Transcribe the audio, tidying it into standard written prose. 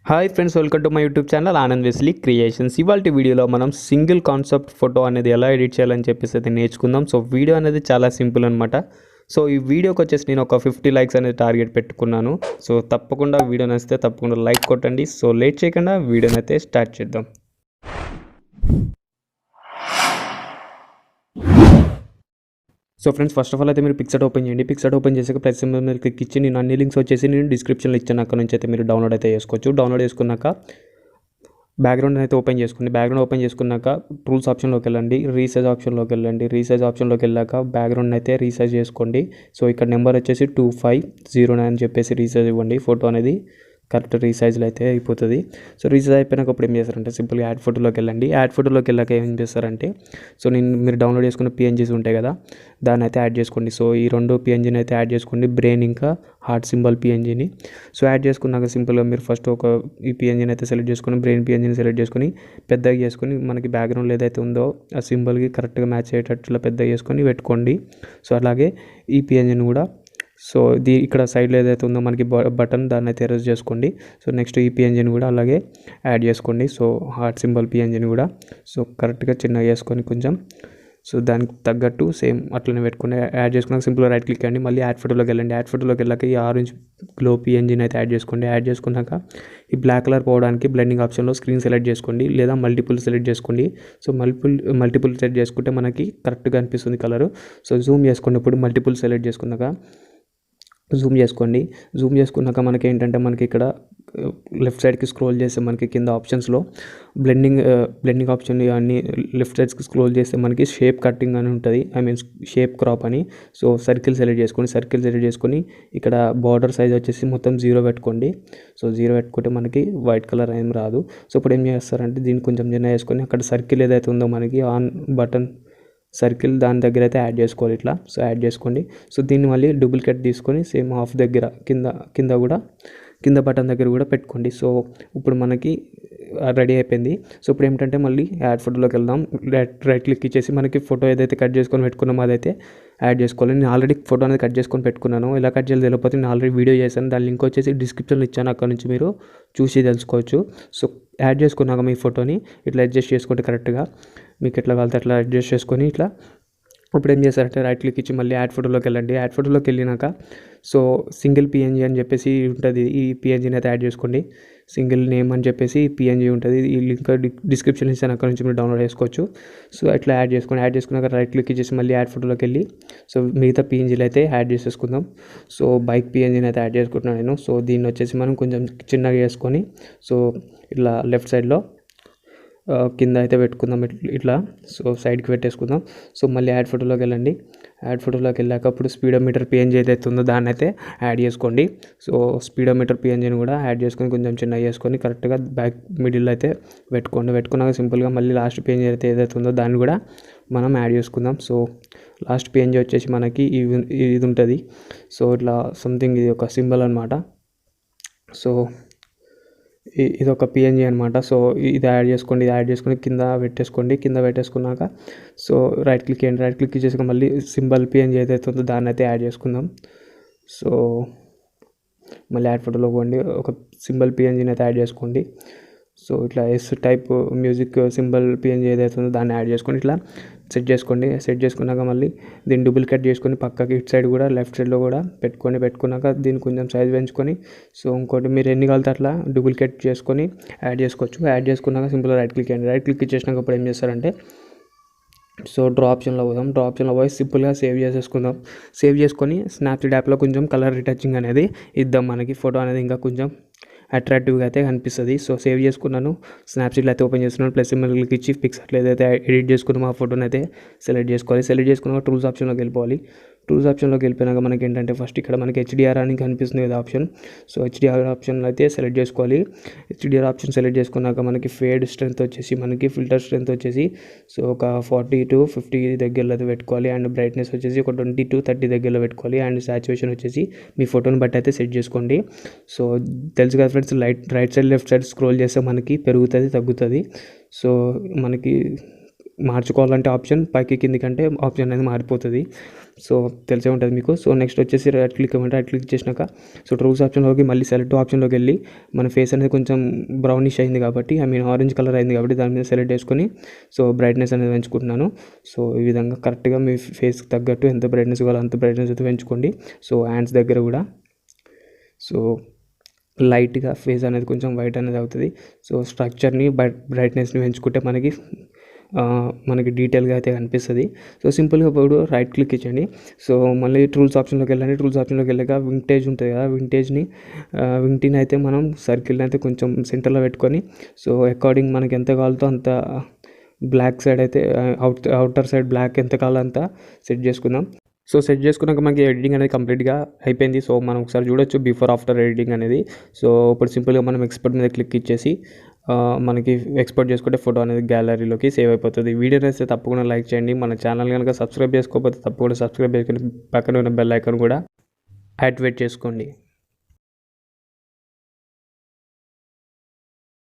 Hi friends, welcome to my YouTube channel Anand Wesley creations. ఇవాళ వీడియోలో మనం సింగిల్ కాన్సెప్ట్ ఫోటో అనేది ఎలా ఎడిట్ చేయాలని చెప్పేసి అయితే నేర్చుకుందాం. సో వీడియో అనేది చాలా సింపుల్ అనమాట. సో ఈ వీడియోకి వచ్చేసి నేను ఒక 50 లైక్స్ అనేది టార్గెట్ పెట్టుకున్నాను. సో తప్పకుండా వీడియో నచ్చితే తప్పకుండా లైక్ కొట్టండి. సో లేట్ చేయకుండా వీడియోని అయితే స్టార్ట్ చేద్దాం. So friends, first of all అయితే మీరు పిక్సార్ట్ ఓపెన్ చేయండి. పిక్సార్ట్ ఓపెన్ చేసాక ప్లస్ సింబల్ మీద క్లిక్ ఇచ్చి నేను అన్ని లింక్స్ వచ్చేసి నేను డిస్క్రిప్షన్లో ఇచ్చాను. అక్కడ నుంచి అయితే మీరు డౌన్లోడ్ అయితే చేసుకోవచ్చు. డౌన్లోడ్ చేసుకున్నాక బ్యాక్గ్రౌండ్ అయితే ఓపెన్ చేసుకోండి. బ్యాక్గ్రౌండ్ ఓపెన్ చేసుకున్నాక టూల్స్ ఆప్షన్లోకి వెళ్ళండి, రీసైజ్ ఆప్షన్లోకి వెళ్ళండి. రీసైజ్ ఆప్షన్లోకి వెళ్ళాక బ్యాక్గ్రౌండ్ అయితే రీసైజ్ చేసుకోండి. సో ఇక్కడ నెంబర్ వచ్చేసి 2509 అని చెప్పేసి రీసైజ్ ఇవ్వండి. ఫోటో అనేది కరెక్ట్ రీసైజ్లో అయితే అయిపోతుంది. సో రీసైజ్ అయిపోయినాక అప్పుడు ఏం చేస్తారంటే సింపుల్గా యాడ్ ఫోటోలోకి వెళ్ళండి. యాడ్ ఫోటోలోకి వెళ్ళాక ఏం చేస్తారంటే సో మీరు డౌన్లోడ్ చేసుకున్న పిఎన్జీస్ ఉంటాయి కదా, దాన్ని అయితే యాడ్ చేసుకోండి. సో ఈ రెండు పిఎన్జీని అయితే యాడ్ చేసుకోండి, బ్రెయిన్ ఇంకా హార్ట్ సింబల్ పిఎన్జీని. సో యాడ్ చేసుకున్నాక సింపుల్గా మీరు ఫస్ట్ ఈ పిఎన్జీని అయితే సెలెక్ట్ చేసుకొని బ్రెయిన్ పిఎన్జీని సెలెక్ట్ చేసుకొని పెద్దగా చేసుకొని మనకి బ్యాక్గ్రౌండ్లో ఏదైతే ఉందో ఆ సింబల్కి కరెక్ట్గా మ్యాచ్ అయ్యేటట్లు పెద్దగా చేసుకొని పెట్టుకోండి. సో అలాగే ఈ పిఎన్జీని కూడా సో ఇక్కడ సైడ్లో ఏదైతే ఉందో మనకి బటన్, దాన్ని అయితే ఎరేజ్ చేసుకోండి. సో నెక్స్ట్ ఈ పిఎన్జీని కూడా అలాగే యాడ్ చేసుకోండి. సో హార్ట్ సింబల్ పిఎన్జీని కూడా సో కరెక్ట్గా చిన్నగా చేసుకొని కొంచెం సో దానికి తగ్గట్టు సేమ్ అట్లనే పెట్టుకుని యాడ్ చేసుకున్నాక సింపుల్గా రైట్ క్లిక్ అండి. మళ్ళీ యాడ్ ఫోటోలోకి వెళ్ళండి. యాడ్ ఫోటోలోకి వెళ్ళాక ఈ ఆరెంజ్ గ్లో పిఎన్జీని అయితే యాడ్ చేసుకోండి. యాడ్ చేసుకున్నాక ఈ బ్లాక్ కలర్ పోవడానికి బ్లెండింగ్ ఆప్షన్లో స్క్రీన్ సెలెక్ట్ చేసుకోండి, లేదా మల్టిపుల్ సెలెక్ట్ చేసుకోండి. సో మల్టిపుల్ సెలెక్ట్ చేసుకుంటే మనకి కరెక్ట్గా అనిపిస్తుంది కలరు. సో జూమ్ చేసుకోండి. ఇప్పుడు మల్టిపుల్ సెలెక్ట్ చేసుకున్నాక జూమ్ చేసుకోండి. జూమ్ చేసుకున్నాక మనకి ఏంటంటే మనకి ఇక్కడ లెఫ్ట్ సైడ్కి స్క్రోల్ చేస్తే మనకి కింద ఆప్షన్స్లో బ్లెండింగ్ ఆప్షన్ అన్ని లెఫ్ట్ సైడ్కి స్క్రోల్ చేస్తే మనకి షేప్ కట్టింగ్ అని ఉంటుంది, షేప్ క్రాప్ అని. సో సర్కిల్ సెలెక్ట్ చేసుకొని ఇక్కడ బార్డర్ సైజ్ వచ్చేసి మొత్తం 0 పెట్టుకోండి. సో 0 పెట్టుకుంటే మనకి వైట్ కలర్ ఏం రాదు. సో ఇప్పుడు ఏం చేస్తారంటే దీన్ని కొంచెం చిన్న చేసుకొని అక్కడ సర్కిల్ ఏదైతే ఉందో మనకి ఆన్ బటన్ సర్కిల్ దాని దగ్గర అయితే యాడ్ చేసుకోవాలి ఇట్లా. సో యాడ్ చేసుకోండి. సో దీన్ని మళ్ళీ డూప్లికేట్ తీసుకొని సేమ్ హాఫ్ దగ్గర కింద బటన్ దగ్గర కూడా పెట్టుకోండి. సో ఇప్పుడు మనకి రెడీ అయిపోయింది. సో ఇప్పుడు ఏంటంటే మళ్ళీ యాడ్ ఫోటోలోకి వెళ్దాం. రైట్ క్లిక్ ఇచ్చేసి మనకి ఫోటో ఏదైతే కట్ చేసుకొని పెట్టుకున్నామో అదైతే యాడ్ చేసుకోవాలి. నేను ఆల్రెడీ ఫోటో అనేది కట్ చేసుకొని పెట్టుకున్నాను. ఎలా కట్ చేయాలి తెలియకపోతే నేను ఆల్రెడీ వీడియో చేశాను, దాని లింక్ వచ్చేసి డిస్క్రిప్షన్లో ఇచ్చాను, అక్కడ నుంచి మీరు చూసి తెలుసుకోవచ్చు. సో యాడ్ చేసుకున్నాక మీ ఫోటోని ఇట్లా అడ్జస్ట్ చేసుకుంటే కరెక్ట్గా మీకు ఎట్లా కావాలితే అట్లా అడ్జస్ట్ చేసుకొని ఇట్లా ఇప్పుడు ఏం చేస్తారంటే రైట్ క్లిక్ ఇచ్చి మళ్ళీ యాడ్ ఫోటోలోకి వెళ్ళండి. యాడ్ ఫోటోలోకి వెళ్ళినాక సో సింగిల్ పిఎన్జీ అని చెప్పేసి ఉంటుంది, ఈ పిఎన్జీని అయితే యాడ్ చేసుకోండి. సింగిల్ నేమ్ అని చెప్పేసి పిఎన్జీ ఉంటుంది, ఈ లింక్ డిస్క్రిప్షన్ ఇస్తాను, అక్కడ నుంచి మీరు డౌన్లోడ్ చేసుకోవచ్చు. సో అట్లా యాడ్ చేసుకున్నాక రైట్ క్లిక్ ఇచ్చేసి మళ్ళీ యాడ్ ఫోటోలోకి వెళ్ళి సో మిగతా పిఎన్జీలు అయితే యాడ్ చేసేసుకుందాం. సో బైక్ పిఎన్జీని అయితే యాడ్ చేసుకుంటున్నాను నేను. సో దీన్ని వచ్చేసి మనం కొంచెం చిన్నగా చేసుకొని సో ఇట్లా లెఫ్ట్ సైడ్లో కింద అయితే పెట్టుకుందాం ఇట్లా. సో సైడ్కి పెట్టేసుకుందాం. సో మళ్ళీ యాడ్ ఫోటోలోకి వెళ్ళండి. యాడ్ ఫోటోలోకి వెళ్ళాక అప్పుడు స్పీడోమీటర్ పిఎన్జీ ఏదైతే ఉందో దాన్ని అయితే యాడ్ చేసుకోండి. సో స్పీడోమీటర్ పిఎన్జీని కూడా యాడ్ చేసుకొని కొంచెం చిన్నగా చేసుకొని కరెక్ట్గా బ్యాక్ మిడిల్లో అయితే పెట్టుకున్నాక సింపుల్గా మళ్ళీ లాస్ట్ పిఎన్జీ అయితే ఏదైతే ఉందో దాన్ని కూడా మనం యాడ్ చేసుకుందాం. సో లాస్ట్ పిఎన్జీ వచ్చేసి మనకి ఇది ఉంటుంది. సో ఇట్లా సంథింగ్ ఇది ఒక సింబల్ అనమాట. సో ఇది ఒక పిఎన్జీ అనమాట. సో ఇది యాడ్ చేసుకొని కింద పెట్టేసుకున్నాక సో రైట్ క్లిక్ చేసాక మళ్ళీ సింబల్ పిఎన్జీ ఏదైతే ఉందో దాన్ని అయితే యాడ్ చేసుకుందాం. సో మళ్ళీ యాడ్ ఫోటోలో పోండి, ఒక సింబల్ పిఎన్జీని అయితే యాడ్ చేసుకోండి. సో ఇట్లా టైప్ మ్యూజిక్ సింబల్ పిఎన్జీ ఏదైతే ఉందో దాన్ని యాడ్ చేసుకొని ఇట్లా సెట్ చేసుకున్నాక మళ్ళీ దీన్ని డూప్లికేట్ చేసుకొని పక్కకి ఇటు సైడ్ కూడా లెఫ్ట్ సైడ్లో కూడా పెట్టుకున్నాక దీన్ని కొంచెం సైజ్ పెంచుకొని సో ఇంకోటి మీరు ఎన్ని కలితే అట్లా డూప్లికేట్ చేసుకొని యాడ్ చేసుకోవచ్చు. యాడ్ చేసుకున్నాక సింపుల్గా రైట్ క్లిక్ ఇచ్చేసినాక ఇప్పుడు ఏం చేస్తారంటే సో డ్రా ఆప్షన్లో పోయి సింపుల్గా సేవ్ చేసుకొని స్నాప్సీడ్ యాప్లో కొంచెం కలర్ రిటచింగ్ అనేది ఇద్దాం. మనకి ఫోటో అనేది ఇంకా కొంచెం అట్రాక్టివ్గా అయితే కనిపిస్తుంది. సో సేవ్ చేసుకున్నాను, స్నాప్సీడ్లో అయితే ఓపెన్ చేస్తున్నాను. ప్లస్ సింబల్ క్లిక్ ఇచ్చి పిక్సార్ట్లో ఏదైతే ఎడిట్ చేసుకున్నామో ఆ ఫోటోని అయితే సెలెక్ట్ చేసుకున్నాక టూల్స్ ఆప్షన్లోకి వెళ్ళిపోవాలి. టూల్స్ ఆప్షన్లోకి వెళ్ళిపోయినాక మనకి ఏంటంటే ఫస్ట్ ఇక్కడ మనకి హెచ్డిఆర్ అని కనిపిస్తుంది కదా ఆప్షన్. సో హెచ్డిఆర్ ఆప్షన్లో అయితే సెలెక్ట్ చేసుకోవాలి. హెచ్డిఆర్ ఆప్షన్ సెలెక్ట్ చేసుకున్నాక మనకి ఫేడ్ స్ట్రెంత్ వచ్చేసి మనకి ఫిల్టర్ స్ట్రెంత్ వచ్చేసి సో ఒక 40 to 50 దగ్గరలో అయితే పెట్టుకోవాలి. అండ్ బ్రైట్నెస్ వచ్చేసి ఒక 20 to 30 దగ్గరలో పెట్టుకోవాలి. అండ్ సాచురేషన్ వచ్చేసి మీ ఫోటోని బట్టి అయితే సెట్ చేసుకోండి. సో తెలుసు కదా friends, right side left side scroll చేస్తే మనకి పెరుగుతుంది తగ్గుతుంది. సో మనకి మార్చుకోవాలంటే ఆప్షన్, పైకి కిందికంటే ఆప్షన్ అనేది మారిపోతుంది. సో తెలిసే ఉంటుంది మీకు. సో నెక్స్ట్ వచ్చేసి రైట్ క్లిక్ ఇవ్వండి. రైట్ క్లిక్ చేసినాక సో టూల్స్ ఆప్షన్లోకి మళ్ళీ సెలెక్ట్ ఆప్షన్లోకి వెళ్ళి మన ఫేస్ అనేది కొంచెం బ్రౌనిష్ అయింది కాబట్టి, ఆరెంజ్ కలర్ అయింది కాబట్టి దాని మీద సెలెక్ట్ చేసుకొని సో బ్రైట్నెస్ అనేది పెంచుకుంటున్నాను. సో ఈ విధంగా కరెక్ట్గా మీ ఫేస్కి తగ్గట్టు ఎంత బ్రైట్నెస్ కావాలో అంత బ్రైట్నెస్ అయితే పెంచుకోండి. సో హ్యాండ్స్ దగ్గర కూడా సో లైట్గా ఫేస్ అనేది కొంచెం వైట్ అనేది అవుతుంది. సో స్ట్రక్చర్ని బ్రైట్నెస్ని పెంచుకుంటే మనకి డీటెయిల్గా అయితే కనిపిస్తుంది. సో సింపుల్గా ఇప్పుడు రైట్ క్లిక్ ఇచ్చండి. సో మళ్ళీ టూల్స్ ఆప్షన్లోకి వెళ్ళండి. టూల్స్ ఆప్షన్లోకి వెళ్ళాక వింటేజ్ ఉంటుంది కదా, వింగ్టీని అయితే మనం సర్కిల్ని అయితే కొంచెం సెంటర్లో పెట్టుకొని సో అకార్డింగ్ మనకి ఎంత కావాలో అంత బ్లాక్ సైడ్ అయితే అవుటర్ సైడ్ బ్లాక్ ఎంత కావాలో అంత సెట్ చేసుకుందాం. సో సెట్ చేసుకున్నాక మనకి ఎడిటింగ్ అనేది కంప్లీట్గా అయిపోయింది. సో మనం ఒకసారి చూడొచ్చు బిఫోర్ ఆఫ్టర్ ఎడిటింగ్ అనేది. సో ఇప్పుడు సింపుల్గా మనం ఎక్స్పోర్ట్ మీద క్లిక్ ఇచ్చేసి మనకి ఎక్స్పోర్ట్ చేసుకుంటే ఫోటో అనేది గ్యాలరీలోకి సేవ్ అయిపోతుంది. వీడియో అయితే తప్పకుండా లైక్ చేయండి. మన ఛానల్ కనుక సబ్స్క్రైబ్ చేసుకోకపోతే తప్పకుండా సబ్స్క్రైబ్ చేసుకుని పక్కన ఉన్న బెల్ ఐకాన్ కూడా యాక్టివేట్ చేసుకోండి.